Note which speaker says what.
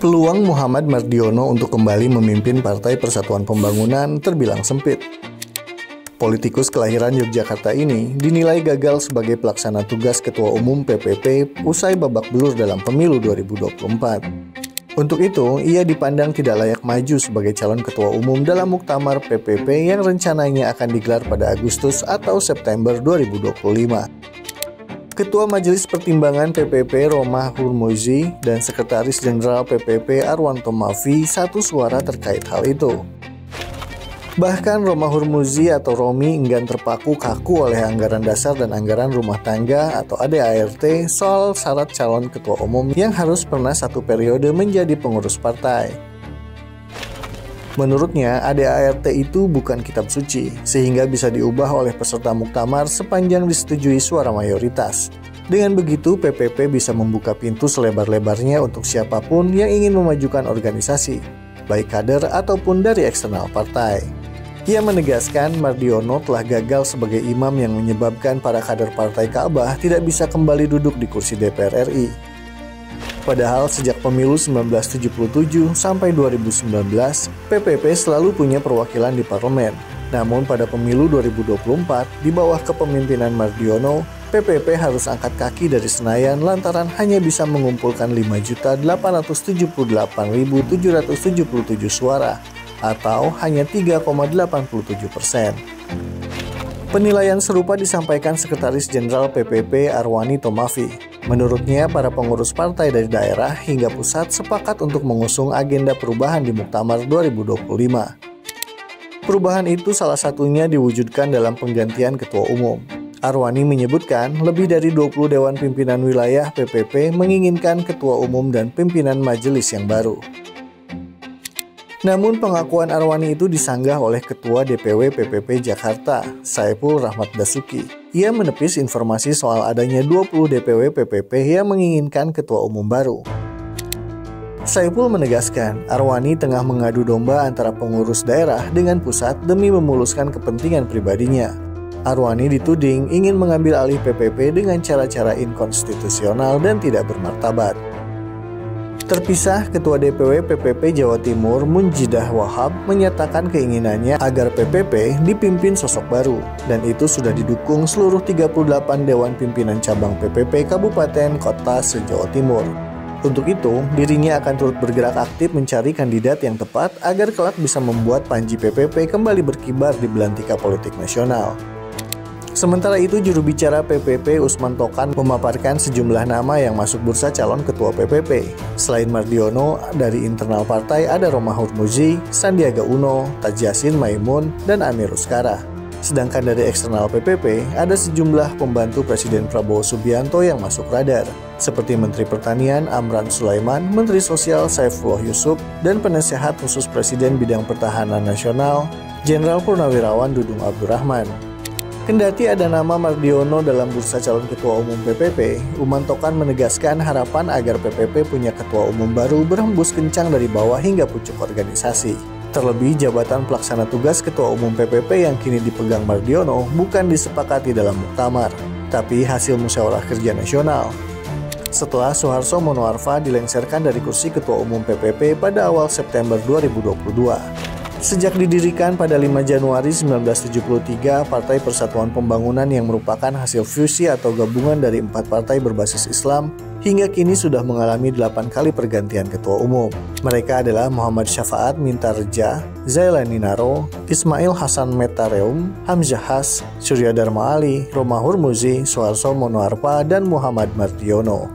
Speaker 1: Peluang Muhammad Mardiono untuk kembali memimpin Partai Persatuan Pembangunan terbilang sempit. Politikus kelahiran Yogyakarta ini dinilai gagal sebagai pelaksana tugas Ketua Umum PPP usai babak belur dalam pemilu 2024. Untuk itu, ia dipandang tidak layak maju sebagai calon Ketua Umum dalam Muktamar PPP yang rencananya akan digelar pada Agustus atau September 2025. Ketua Majelis Pertimbangan PPP Romah Hurmuzi dan Sekretaris Jenderal PPP Arwanto Mafi satu suara terkait hal itu. Bahkan Romah Hurmuzi atau Romi enggan terpaku kaku oleh anggaran dasar dan anggaran rumah tangga atau ADART soal syarat calon ketua umum yang harus pernah satu periode menjadi pengurus partai. Menurutnya, ADART itu bukan kitab suci, sehingga bisa diubah oleh peserta muktamar sepanjang disetujui suara mayoritas. Dengan begitu, PPP bisa membuka pintu selebar-lebarnya untuk siapapun yang ingin memajukan organisasi, baik kader ataupun dari eksternal partai. Ia menegaskan Mardiono telah gagal sebagai imam yang menyebabkan para kader Partai Ka'bah tidak bisa kembali duduk di kursi DPR RI. Padahal sejak pemilu 1977 sampai 2019, PPP selalu punya perwakilan di parlemen. Namun pada pemilu 2024, di bawah kepemimpinan Mardiono, PPP harus angkat kaki dari Senayan lantaran hanya bisa mengumpulkan 5.878.777 suara, atau hanya 3,87%. Penilaian serupa disampaikan Sekretaris Jenderal PPP Arwani Tomafi. Menurutnya, para pengurus partai dari daerah hingga pusat sepakat untuk mengusung agenda perubahan di Muktamar 2025. Perubahan itu salah satunya diwujudkan dalam penggantian ketua umum. Arwani menyebutkan lebih dari 20 Dewan Pimpinan Wilayah PPP menginginkan ketua umum dan pimpinan majelis yang baru. Namun pengakuan Arwani itu disanggah oleh Ketua DPW PPP Jakarta, Saiful Rahmat Dasuki. Ia menepis informasi soal adanya 20 DPW PPP yang menginginkan ketua umum baru. Saiful menegaskan, Arwani tengah mengadu domba antara pengurus daerah dengan pusat demi memuluskan kepentingan pribadinya. Arwani dituding ingin mengambil alih PPP dengan cara-cara inkonstitusional dan tidak bermartabat. Terpisah, Ketua DPW PPP Jawa Timur Munjidah Wahab menyatakan keinginannya agar PPP dipimpin sosok baru, dan itu sudah didukung seluruh 38 Dewan Pimpinan Cabang PPP Kabupaten Kota se-Jawa Timur. Untuk itu, dirinya akan turut bergerak aktif mencari kandidat yang tepat agar kelak bisa membuat panji PPP kembali berkibar di belantika politik nasional. Sementara itu, juru bicara PPP Usman Tokan memaparkan sejumlah nama yang masuk bursa calon ketua PPP. Selain Mardiono, dari internal partai ada Romah Hurmuzi, Sandiaga Uno, Taj Yassin Maimun, dan Amir Uskara. Sedangkan dari eksternal PPP, ada sejumlah pembantu Presiden Prabowo Subianto yang masuk radar, seperti Menteri Pertanian Amran Sulaiman, Menteri Sosial Saifullah Yusuf, dan penasehat khusus Presiden bidang pertahanan nasional, Jenderal Purnawirawan Dudung Abdurrahman. Kendati ada nama Mardiono dalam bursa calon ketua umum PPP, Usman Tokan menegaskan harapan agar PPP punya ketua umum baru berhembus kencang dari bawah hingga pucuk organisasi. Terlebih, jabatan pelaksana tugas ketua umum PPP yang kini dipegang Mardiono bukan disepakati dalam muktamar, tapi hasil musyawarah kerja nasional. Setelah Suharso Monoarfa dilengsarkan dari kursi ketua umum PPP pada awal September 2022. Sejak didirikan pada 5 Januari 1973, Partai Persatuan Pembangunan yang merupakan hasil fusi atau gabungan dari 4 partai berbasis Islam, hingga kini sudah mengalami 8 kali pergantian ketua umum. Mereka adalah Muhammad Syafaat Mintarja, Zailani Naro, Ismail Hasan Metareum, Hamzah Has, Surya Dharma Ali, Romah Hurmuzi, Suharso Monoarfa, dan Muhammad Mardiono.